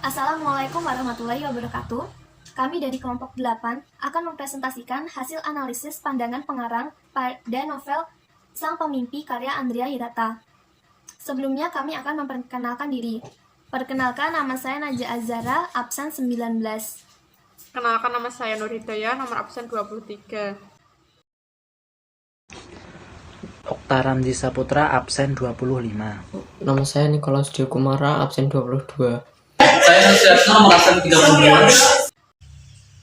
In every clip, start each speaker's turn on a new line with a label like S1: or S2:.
S1: Assalamualaikum warahmatullahi wabarakatuh. Kami dari kelompok 8 akan mempresentasikan hasil analisis pandangan pengarang pada novel Sang Pemimpi karya Andrea Hirata. Sebelumnya kami akan memperkenalkan diri. Perkenalkan, nama saya Najah Azhara, absen 19.
S2: Kenalkan, nama saya Nur Hidayah, nomor absen 23.
S3: Okta Ramzi Saputra, absen 25.
S4: Nama saya Nicholas Diokumara, absen 22.
S5: Saya Nasihatna, nomor absen 32.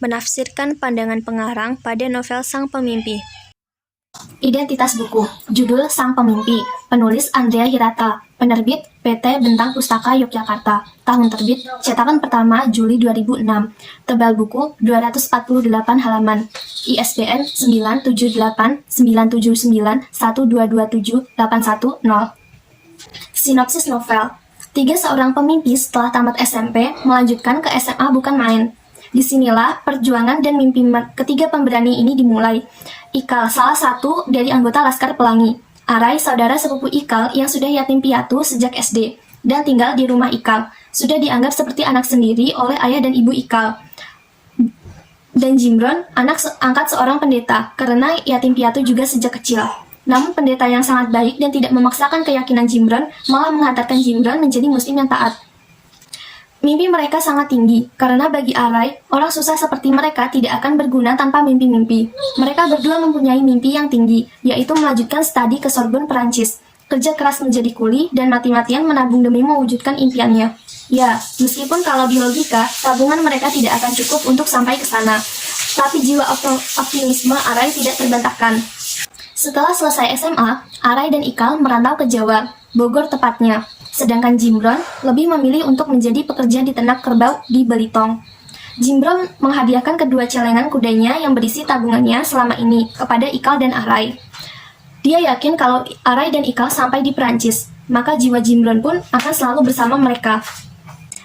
S1: Menafsirkan pandangan pengarang pada novel Sang Pemimpi. Identitas buku. Judul Sang Pemimpi. Penulis Andrea Hirata. Penerbit PT Bentang Pustaka Yogyakarta. Tahun terbit cetakan pertama Juli 2006. Tebal buku 248 halaman. ISBN 9789791227810. Sinopsis novel. 3 seorang pemimpi setelah tamat SMP melanjutkan ke SMA bukan main. Disinilah perjuangan dan mimpi ketiga pemberani ini dimulai. Ikal, salah satu dari anggota Laskar Pelangi. Arai, saudara sepupu Ikal yang sudah yatim piatu sejak SD dan tinggal di rumah Ikal. Sudah dianggap seperti anak sendiri oleh ayah dan ibu Ikal. Dan Jimron, anak angkat seorang pendeta, karena yatim piatu juga sejak kecil. Namun pendeta yang sangat baik dan tidak memaksakan keyakinan Jimron malah menghantarkan Jimron menjadi muslim yang taat. Mimpi mereka sangat tinggi, karena bagi Arai, orang susah seperti mereka tidak akan berguna tanpa mimpi-mimpi. Mereka berdua mempunyai mimpi yang tinggi, yaitu melanjutkan studi ke Sorbonne, Perancis, kerja keras menjadi kuli, dan mati-matian menabung demi mewujudkan impiannya. Ya, meskipun kalau di logika, tabungan mereka tidak akan cukup untuk sampai ke sana. Tapi jiwa optimisme Arai tidak terbantahkan. Setelah selesai SMA, Arai dan Ikal merantau ke Jawa, Bogor tepatnya. Sedangkan Jimron lebih memilih untuk menjadi pekerja di ternak kerbau di Belitung. Jimron menghadiahkan kedua celengan kudanya yang berisi tabungannya selama ini kepada Ikal dan Arai. Dia yakin kalau Arai dan Ikal sampai di Perancis, maka jiwa Jimron pun akan selalu bersama mereka.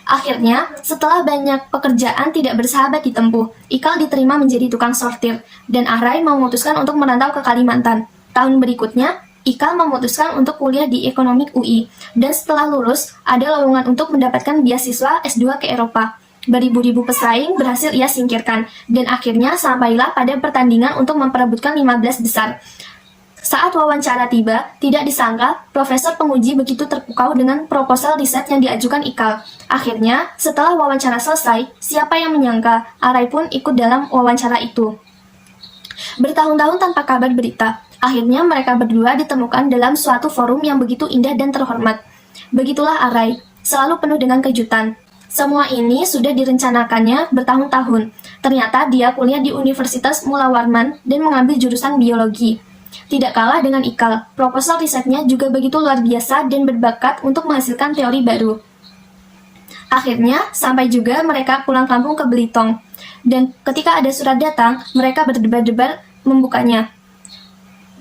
S1: Akhirnya, setelah banyak pekerjaan tidak bersahabat ditempuh, Ikal diterima menjadi tukang sortir, dan Arai memutuskan untuk merantau ke Kalimantan. Tahun berikutnya, Ikal memutuskan untuk kuliah di Ekonomi UI, dan setelah lulus, ada lowongan untuk mendapatkan beasiswa S2 ke Eropa. Beribu-ribu pesaing berhasil ia singkirkan, dan akhirnya sampailah pada pertandingan untuk memperebutkan 15 besar. Saat wawancara tiba, tidak disangka profesor penguji begitu terpukau dengan proposal riset yang diajukan Ikal. Akhirnya, setelah wawancara selesai, siapa yang menyangka Arai pun ikut dalam wawancara itu. Bertahun-tahun tanpa kabar berita, akhirnya mereka berdua ditemukan dalam suatu forum yang begitu indah dan terhormat. Begitulah Arai, selalu penuh dengan kejutan. Semua ini sudah direncanakannya bertahun-tahun. Ternyata dia kuliah di Universitas Mula Warman dan mengambil jurusan biologi. Tidak kalah dengan Ikal, proposal risetnya juga begitu luar biasa dan berbakat untuk menghasilkan teori baru. Akhirnya, sampai juga mereka pulang kampung ke Belitung. Dan ketika ada surat datang, mereka berdebar-debar membukanya.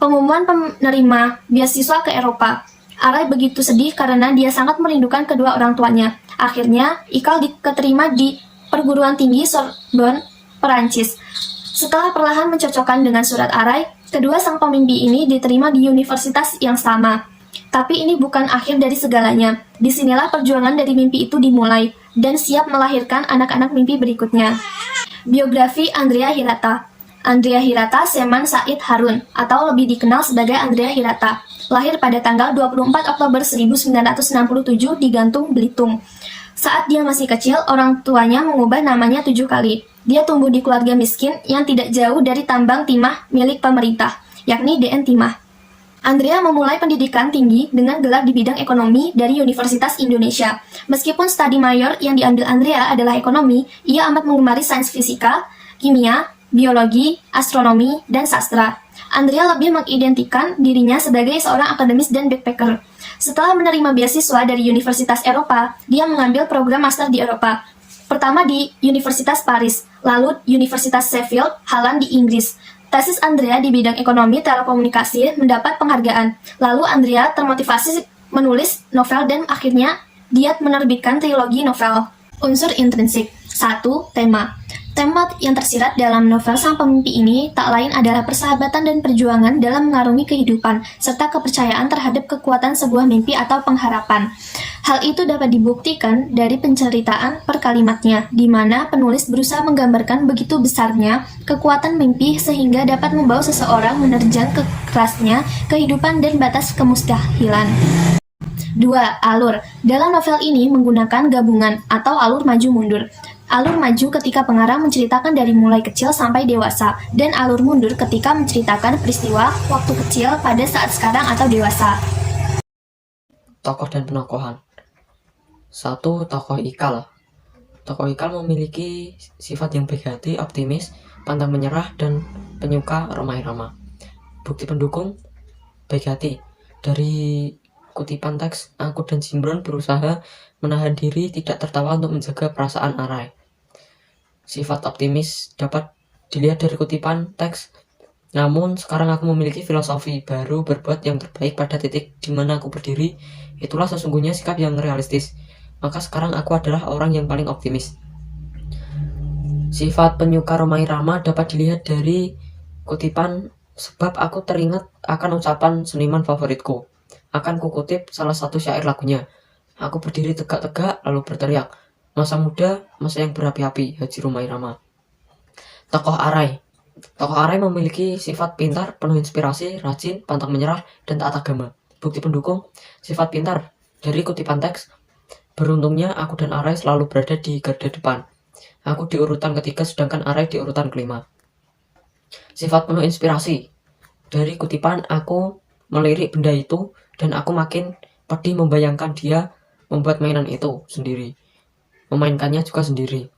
S1: Pengumuman penerima beasiswa ke Eropa. Arai begitu sedih karena dia sangat merindukan kedua orang tuanya. Akhirnya, Ikal diterima di perguruan tinggi Sorbonne, Perancis. Setelah perlahan mencocokkan dengan surat Arai, kedua sang pemimpi ini diterima di universitas yang sama. Tapi ini bukan akhir dari segalanya. Disinilah perjuangan dari mimpi itu dimulai, dan siap melahirkan anak-anak mimpi berikutnya. Biografi Andrea Hirata. Andrea Hirata Seman Said Harun, atau lebih dikenal sebagai Andrea Hirata, lahir pada tanggal 24 Oktober 1967 di Gantung, Belitung. Saat dia masih kecil, orang tuanya mengubah namanya 7 kali. Dia tumbuh di keluarga miskin yang tidak jauh dari tambang timah milik pemerintah, yakni DN Timah. Andrea memulai pendidikan tinggi dengan gelar di bidang ekonomi dari Universitas Indonesia. Meskipun studi mayor yang diambil Andrea adalah ekonomi, ia amat menggemari sains fisika, kimia, biologi, astronomi, dan sastra. Andrea lebih mengidentikan dirinya sebagai seorang akademis dan backpacker. Setelah menerima beasiswa dari Universitas Eropa, dia mengambil program master di Eropa. Pertama di Universitas Paris, lalu Universitas Sheffield, Halland di Inggris. Tesis Andrea di bidang ekonomi telekomunikasi mendapat penghargaan. Lalu Andrea termotivasi menulis novel dan akhirnya dia menerbitkan trilogi novel. Unsur intrinsik. 1. Tema. Tema yang tersirat dalam novel Sang Pemimpi ini tak lain adalah persahabatan dan perjuangan dalam mengarungi kehidupan, serta kepercayaan terhadap kekuatan sebuah mimpi atau pengharapan. Hal itu dapat dibuktikan dari penceritaan per kalimatnya, di mana penulis berusaha menggambarkan begitu besarnya kekuatan mimpi sehingga dapat membawa seseorang menerjang ke kerasnya kehidupan dan batas kemustahilan. 2. Alur. Dalam novel ini menggunakan gabungan atau alur maju mundur. Alur maju ketika pengarang menceritakan dari mulai kecil sampai dewasa, dan alur mundur ketika menceritakan peristiwa waktu kecil pada saat sekarang atau dewasa.
S4: Tokoh dan penokohan. 1. Tokoh Ikal. Tokoh Ikal memiliki sifat yang baik hati, optimis, pantang menyerah, dan penyuka Roma Irama. Bukti pendukung baik hati. Dari kutipan teks, aku dan Zimbron berusaha menahan diri tidak tertawa untuk menjaga perasaan Arai. Sifat optimis dapat dilihat dari kutipan teks. Namun sekarang aku memiliki filosofi baru, berbuat yang terbaik pada titik di mana aku berdiri. Itulah sesungguhnya sikap yang realistis. Maka sekarang aku adalah orang yang paling optimis. Sifat penyuka Roma Irama dapat dilihat dari kutipan, sebab aku teringat akan ucapan seniman favoritku. Akan kukutip salah satu syair lagunya. Aku berdiri tegak-tegak lalu berteriak, masa muda, masa yang berapi-api, Haji Roma Irama. Tokoh Arai. Tokoh Arai memiliki sifat pintar, penuh inspirasi, rajin, pantang menyerah, dan taat agama. Bukti pendukung sifat pintar. Dari kutipan teks, beruntungnya aku dan Arai selalu berada di garda depan. Aku di urutan ketiga sedangkan Arai di urutan kelima. Sifat penuh inspirasi. Dari kutipan, aku melirik benda itu dan aku makin pedih membayangkan dia membuat mainan itu sendiri, memainkannya juga sendiri.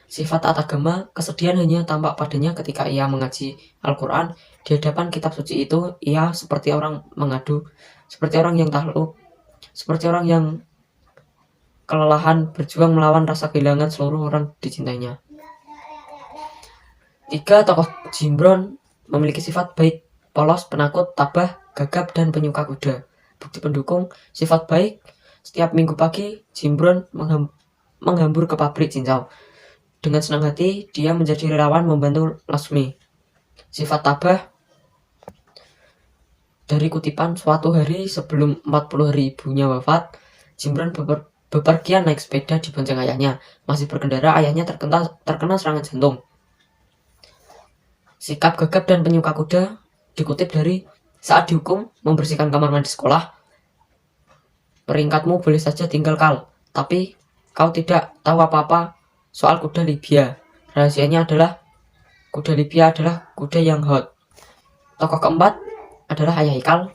S4: Sifat taat agama, kesedihan hanya tampak padanya ketika ia mengaji Al-Quran. Di hadapan kitab suci itu, ia seperti orang mengadu, seperti orang yang takluk, seperti orang yang kelelahan berjuang melawan rasa kehilangan seluruh orang dicintainya. 3. Tokoh Zimbron memiliki sifat baik, polos, penakut, tabah, gagap, dan penyuka kuda. Bukti pendukung sifat baik. Setiap minggu pagi, Zimbron menghambur ke pabrik cincau. Dengan senang hati, dia menjadi relawan membantu Lasmi. Sifat tabah. Dari kutipan, suatu hari sebelum 40 hari ibunya wafat, Zimbron bepergian naik sepeda dibonceng ayahnya. Masih berkendara, ayahnya terkena serangan jantung. Sikap gagap dan penyuka kuda dikutip dari, saat dihukum membersihkan kamar mandi sekolah, peringkatmu boleh saja tinggal Kal, tapi kau tidak tahu apa-apa soal kuda Libya. Rahasianya adalah kuda Libya adalah kuda yang hot. Tokoh keempat adalah Ayah Ikal,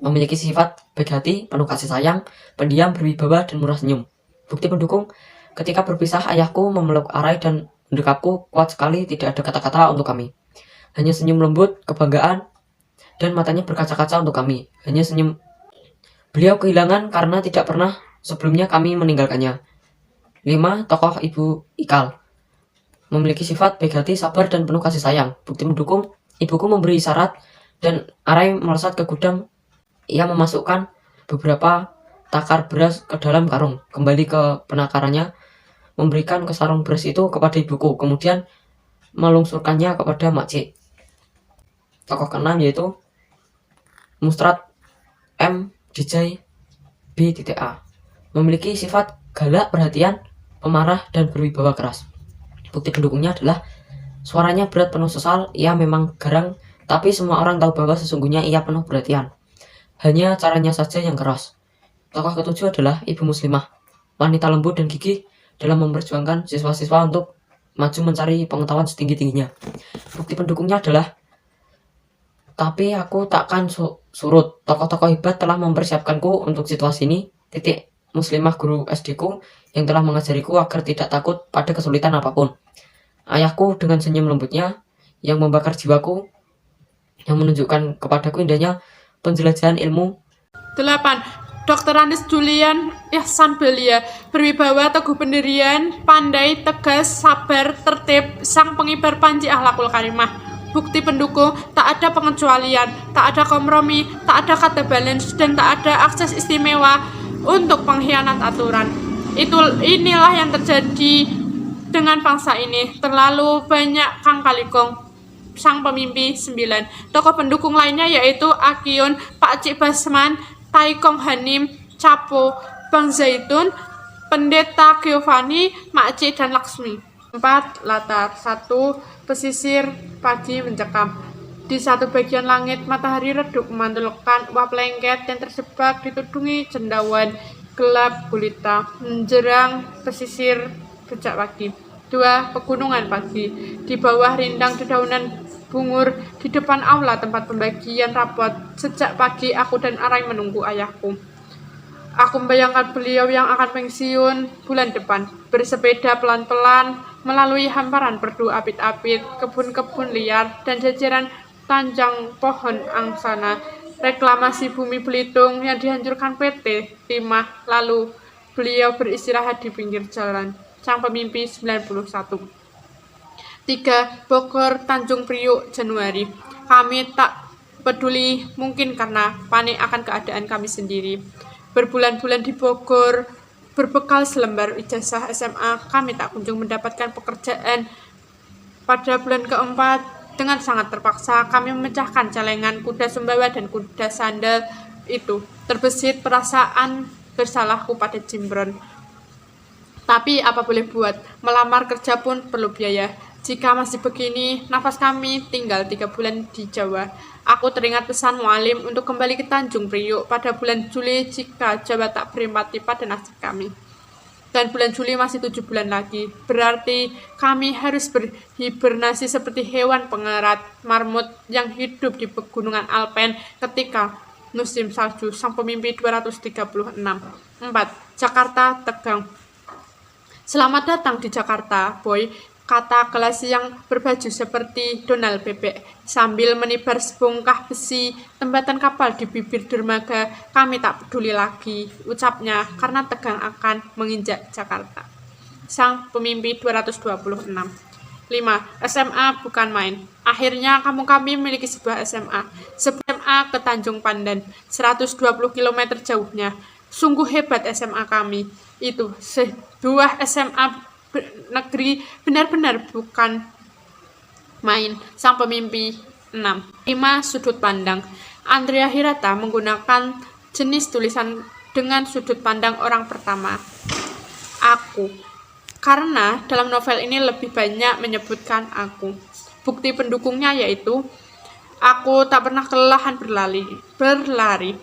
S4: memiliki sifat baik hati, penuh kasih sayang, pendiam, berwibawa, dan murah senyum. Bukti pendukung, ketika berpisah ayahku memeluk Arai dan mendekapku kuat sekali, tidak ada kata-kata untuk kami. Hanya senyum lembut, kebanggaan, dan matanya berkaca-kaca untuk kami. Hanya senyum. Beliau kehilangan karena tidak pernah sebelumnya kami meninggalkannya. 5. Tokoh Ibu Ikal, memiliki sifat baik hati, sabar, dan penuh kasih sayang. Bukti mendukung, ibuku memberi isyarat dan Arai melesat ke gudang. Ia memasukkan beberapa takar beras ke dalam karung, kembali ke penakarannya, memberikan ke sarung beras itu kepada ibuku, kemudian melungsurkannya kepada makcik. Tokoh keenam yaitu Mustrat M. DJ B.A. memiliki sifat galak, perhatian, pemarah, dan berwibawa keras. Bukti pendukungnya adalah suaranya berat, penuh sesal. Ia memang garang, tapi semua orang tahu bahwa sesungguhnya ia penuh perhatian. Hanya caranya saja yang keras. Tokoh ketujuh adalah Ibu Muslimah, wanita lembut dan gigih dalam memperjuangkan siswa-siswa untuk maju mencari pengetahuan setinggi-tingginya. Bukti pendukungnya adalah, tapi aku takkan surut. Tokoh-tokoh hebat telah mempersiapkanku untuk situasi ini. Muslimah, guru SD ku yang telah mengajariku agar tidak takut pada kesulitan apapun. Ayahku dengan senyum lembutnya yang membakar jiwaku, yang menunjukkan kepadaku indahnya penjelajahan ilmu.
S2: 8. Dr. Anis Julian Ihsan Belia, berwibawa, teguh pendirian, pandai, tegas, sabar, tertib, sang pengibar panji akhlakul karimah. Bukti pendukung, tak ada pengecualian, tak ada kompromi, tak ada kata balance, dan tak ada akses istimewa untuk pengkhianat aturan. Inilah yang terjadi dengan bangsa ini. Terlalu banyak Kang Kalikong, sang pemimpi 9. Tokoh pendukung lainnya yaitu Akyun, Pak Cik Basman, Taikong Hanim, Capo, Bang Zaitun, Pendeta Giovanni, Mak Cik, dan Laksmi. 4. Latar 1. Pesisir pagi mencekam. Di satu bagian langit, matahari redup memantulkan uap lengket yang terjebak ditudungi cendawan gelap gulita menjerang pesisir sejak pagi. 2. Pegunungan pagi. Di bawah rindang dedaunan bungur, di depan aula tempat pembagian rapot, sejak pagi aku dan Arai menunggu ayahku. Aku membayangkan beliau yang akan pensiun bulan depan, bersepeda pelan-pelan melalui hamparan perdu apit-apit, kebun-kebun liar, dan jajaran tanjang pohon angsana, reklamasi bumi Belitung yang dihancurkan PT Timah. Lalu beliau beristirahat di pinggir jalan. Sang pemimpi 91. 3. Bogor, Tanjung Priuk, Januari. Kami tak peduli, mungkin karena panik akan keadaan kami sendiri. Berbulan-bulan di Bogor, berbekal selembar ijazah SMA, kami tak kunjung mendapatkan pekerjaan. Pada bulan keempat, dengan sangat terpaksa, kami memecahkan celengan kuda Sumbawa dan kuda sandal itu. Terbesit perasaan bersalahku pada Jimbron. Tapi apa boleh buat, melamar kerja pun perlu biaya. Jika masih begini, nafas kami tinggal 3 bulan di Jawa. Aku teringat pesan mualim untuk kembali ke Tanjung Priuk pada bulan Juli jika Jawa tak berempati pada nasib kami. Dan bulan Juli masih 7 bulan lagi. Berarti kami harus berhibernasi seperti hewan pengerat marmut yang hidup di pegunungan Alpen ketika musim salju. Sang pemimpi 236. 4. Jakarta, Tegang. Selamat datang di Jakarta, boy, kata kelas yang berbaju seperti Donald Bebek sambil menibar sebongkah besi tembatan kapal di bibir dermaga. Kami tak peduli lagi, ucapnya, karena Tegang akan menginjak Jakarta. Sang pemimpi 226. 5. SMA bukan main. Akhirnya kami memiliki sebuah SMA. Sebuah SMA ke Tanjung Pandan, 120 km jauhnya. Sungguh hebat SMA kami. Itu sebuah SMA negeri benar-benar bukan main. Sang pemimpi 6. 5. Sudut pandang. Andrea Hirata menggunakan jenis tulisan dengan sudut pandang orang pertama, aku, karena dalam novel ini lebih banyak menyebutkan aku. Bukti pendukungnya yaitu aku tak pernah kelelahan berlari.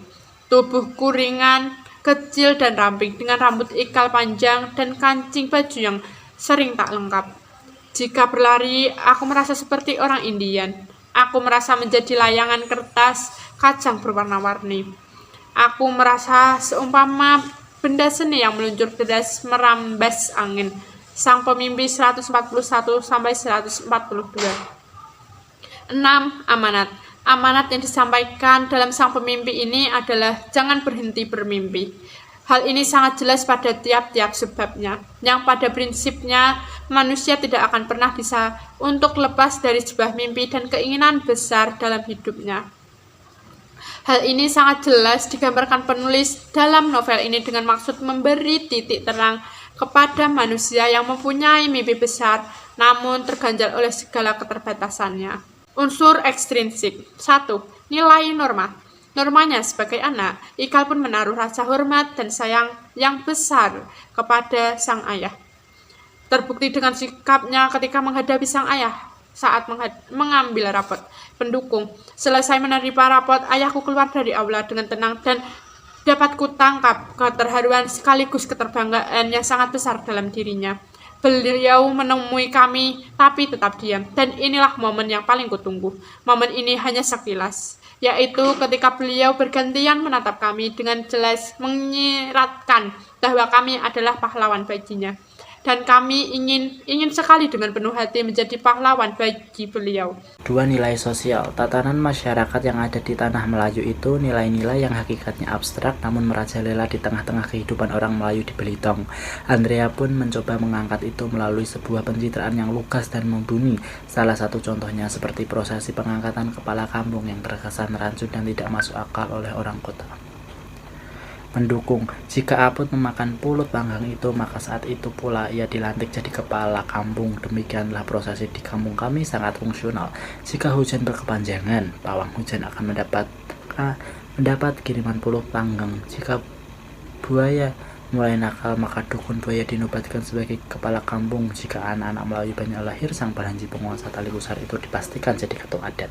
S2: Tubuhku ringan, kecil dan ramping dengan rambut ikal panjang dan kancing baju yang sering tak lengkap. Jika berlari, aku merasa seperti orang Indian. Aku merasa menjadi layangan kertas kacang berwarna-warni. Aku merasa seumpama benda seni yang meluncur deras merambas angin. Sang pemimpi 141-142. 6. Amanat. Amanat yang disampaikan dalam sang pemimpi ini adalah jangan berhenti bermimpi. Hal ini sangat jelas pada tiap-tiap sebabnya, yang pada prinsipnya manusia tidak akan pernah bisa untuk lepas dari sebuah mimpi dan keinginan besar dalam hidupnya. Hal ini sangat jelas digambarkan penulis dalam novel ini dengan maksud memberi titik terang kepada manusia yang mempunyai mimpi besar namun terganjal oleh segala keterbatasannya. Unsur ekstrinsik. 1. Nilai norma. Normanya sebagai anak, Ikal pun menaruh rasa hormat dan sayang yang besar kepada sang ayah. Terbukti dengan sikapnya ketika menghadapi sang ayah saat mengambil rapot pendukung. Selesai menerima rapot, ayahku keluar dari aula dengan tenang dan dapat kutangkap keterharuan sekaligus keterbanggaan yang sangat besar dalam dirinya. Beliau menemui kami, tapi tetap diam. Dan inilah momen yang paling kutunggu. Momen ini hanya sekilas, yaitu ketika beliau bergantian menatap kami dengan jelas menyiratkan bahwa kami adalah pahlawan baginya. Dan kami ingin sekali dengan penuh hati menjadi pahlawan bagi beliau.
S3: 2. Nilai sosial. Tatanan masyarakat yang ada di tanah Melayu itu nilai-nilai yang hakikatnya abstrak namun merajalela di tengah-tengah kehidupan orang Melayu di Belitung. Andrea pun mencoba mengangkat itu melalui sebuah pencitraan yang lugas dan membumi. Salah satu contohnya seperti prosesi pengangkatan kepala kampung yang terkesan rancu dan tidak masuk akal oleh orang kota. Pendukung. Jika Aput memakan pulut panggang itu, maka saat itu pula ia dilantik jadi kepala kampung. Demikianlah prosesi di kampung kami sangat fungsional. Jika hujan berkepanjangan, pawang hujan akan mendapat kiriman pulut panggang. Jika buaya mulai nakal, maka dukun buaya dinobatkan sebagai kepala kampung. Jika anak-anak Melayu banyak lahir, sang Panji penguasa tali pusar itu dipastikan jadi ketua adat.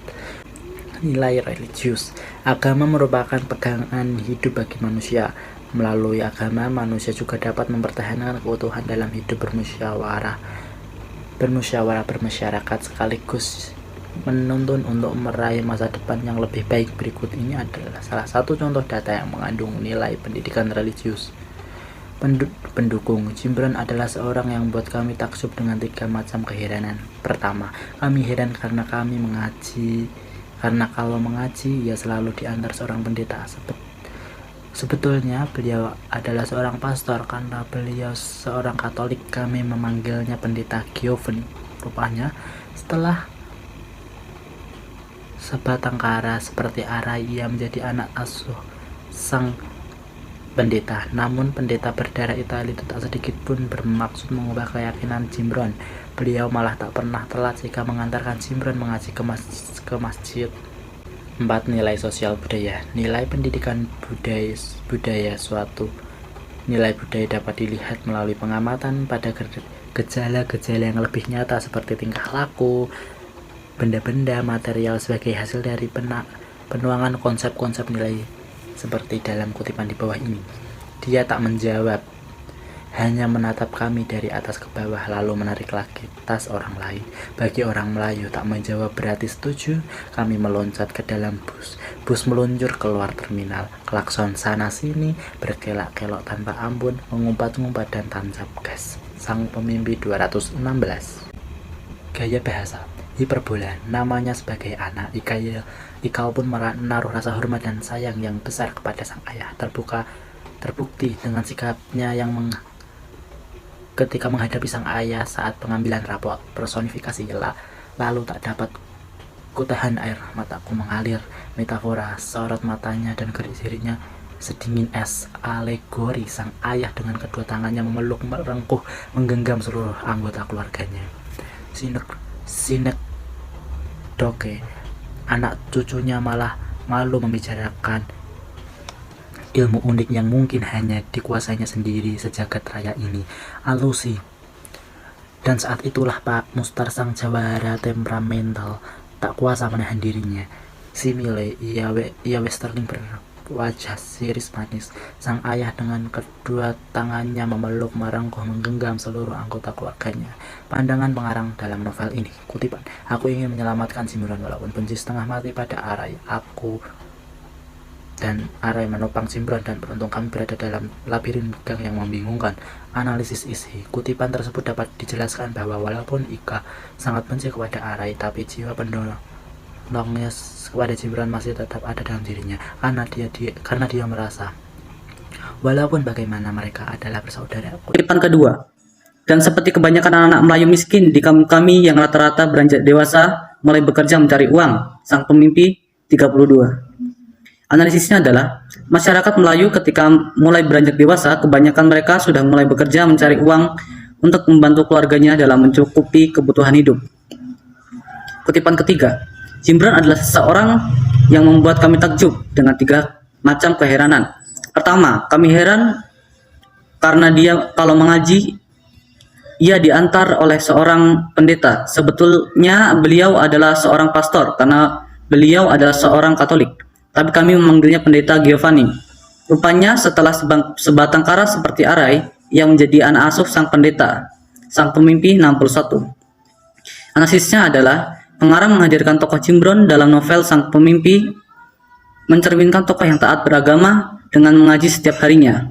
S3: Nilai religius. Agama merupakan pegangan hidup bagi manusia. Melalui agama, manusia juga dapat mempertahankan keutuhan dalam hidup bermasyarakat sekaligus menuntun untuk meraih masa depan yang lebih baik. Berikut ini adalah salah satu contoh data yang mengandung nilai pendidikan religius. Pendukung. Cimbron adalah seorang yang membuat kami takjub dengan 3 macam keheranan. Pertama, kami heran karena kalau mengaji, ia selalu diantar seorang pendeta. Sebetulnya beliau adalah seorang pastor. Karena beliau seorang Katolik, kami memanggilnya pendeta Giovanni. Rupanya, setelah sebatang kara seperti arai, ia menjadi anak asuh sang pendeta. Namun pendeta berdarah Italia itu tak sedikit pun bermaksud mengubah keyakinan Cimbron. Beliau malah tak pernah telat jika mengantarkan Cimbron mengaji ke masjid. 4. Nilai sosial budaya. Nilai pendidikan budaya. Suatu nilai budaya dapat dilihat melalui pengamatan pada gejala-gejala yang lebih nyata seperti tingkah laku, benda-benda material sebagai hasil dari penuangan konsep-konsep nilai seperti dalam kutipan di bawah ini. Dia tak menjawab, hanya menatap kami dari atas ke bawah lalu menarik lagi tas orang lain. Bagi orang Melayu, tak menjawab berarti setuju. Kami meloncat ke dalam bus. Bus meluncur keluar terminal. Klakson sana sini berkelak-kelok tanpa ampun, mengumpat-ngumpat dan tancap gas. Sang pemimpi 216. Gaya bahasa. Hiperbola. Namanya sebagai anak, Ikal pun menaruh rasa hormat dan sayang yang besar kepada sang ayah. Terbukti dengan sikapnya yang ketika menghadapi sang ayah saat pengambilan raport personifikasi. Lalu tak dapat kutahan air mataku mengalir. Metafora sorot matanya dan gerik-geriknya sedingin es. Alegori sang ayah dengan kedua tangannya memeluk, merengkuh, menggenggam seluruh anggota keluarganya. Doke, anak cucunya malah malu membicarakan ilmu unik yang mungkin hanya dikuasainya sendiri sejagat raya ini, alusi. Dan saat itulah Pak Mustar sang jawara temperamental tak kuasa menahan dirinya. Simile, ia Westerling berwajah siris manis. Sang ayah dengan kedua tangannya memeluk, merengkuh, menggenggam seluruh anggota keluarganya. Pandangan pengarang dalam novel ini, kutipan, aku ingin menyelamatkan Cimbron walaupun benci setengah mati pada Arai. Aku dan Arai menopang Cimbron dan beruntung kami berada dalam labirin gang yang membingungkan. Analisis isi kutipan tersebut dapat dijelaskan bahwa walaupun Ika sangat benci kepada Arai, tapi jiwa penolongnya kepada Cimbron masih tetap ada dalam dirinya karena dia merasa walaupun bagaimana mereka adalah bersaudara.
S5: Kutipan kedua. Dan seperti kebanyakan anak-anak Melayu miskin di kampung kami yang rata-rata beranjak dewasa mulai bekerja mencari uang. Sang pemimpi 32. Analisisnya adalah masyarakat Melayu ketika mulai beranjak dewasa, kebanyakan mereka sudah mulai bekerja mencari uang untuk membantu keluarganya dalam mencukupi kebutuhan hidup. Kutipan ketiga. Cimbron adalah seseorang yang membuat kami takjub dengan 3 macam keheranan. Pertama, kami heran karena dia kalau mengaji ia diantar oleh seorang pendeta. Sebetulnya beliau adalah seorang pastor karena beliau adalah seorang Katolik. Tapi kami memanggilnya pendeta Giovanni. Rupanya setelah sebatang kara seperti Arai, ia menjadi anak asuh sang pendeta. Sang pemimpi 61. Analisisnya adalah pengarang menghadirkan tokoh Cimbron dalam novel Sang Pemimpi mencerminkan tokoh yang taat beragama dengan mengaji setiap harinya.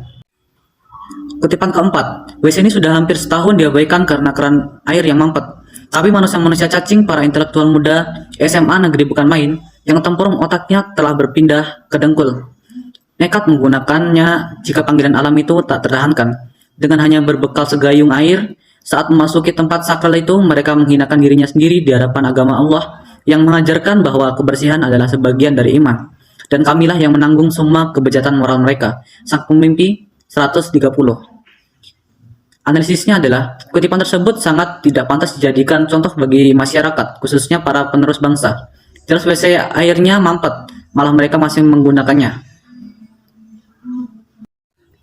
S5: Kutipan keempat, WC ini sudah hampir setahun diabaikan karena keran air yang mampet. Tapi manusia-manusia cacing, para intelektual muda SMA negeri bukan main, yang tempurung otaknya telah berpindah ke dengkul. Nekat menggunakannya jika panggilan alam itu tak tertahankan. Dengan hanya berbekal segayung air, saat memasuki tempat sakral itu, mereka menghinakan dirinya sendiri di hadapan agama Allah yang mengajarkan bahwa kebersihan adalah sebagian dari iman. dan kamilah yang menanggung semua kebejatan moral mereka. Sang pemimpi 130. Analisisnya adalah, kutipan tersebut sangat tidak pantas dijadikan contoh bagi masyarakat, khususnya para penerus bangsa. Jelas WC airnya mampet, malah mereka masih menggunakannya.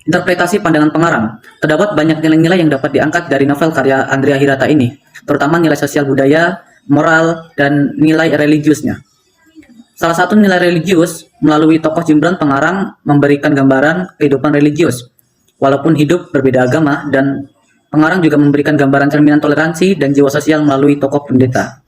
S5: Interpretasi pandangan pengarang. Terdapat banyak nilai-nilai yang dapat diangkat dari novel karya Andrea Hirata ini, terutama nilai sosial budaya, moral, dan nilai religiusnya. Salah satu nilai religius, melalui tokoh Gibran pengarang memberikan gambaran kehidupan religius. Walaupun hidup berbeda agama, dan pengarang juga memberikan gambaran cerminan toleransi dan jiwa sosial melalui tokoh pendeta.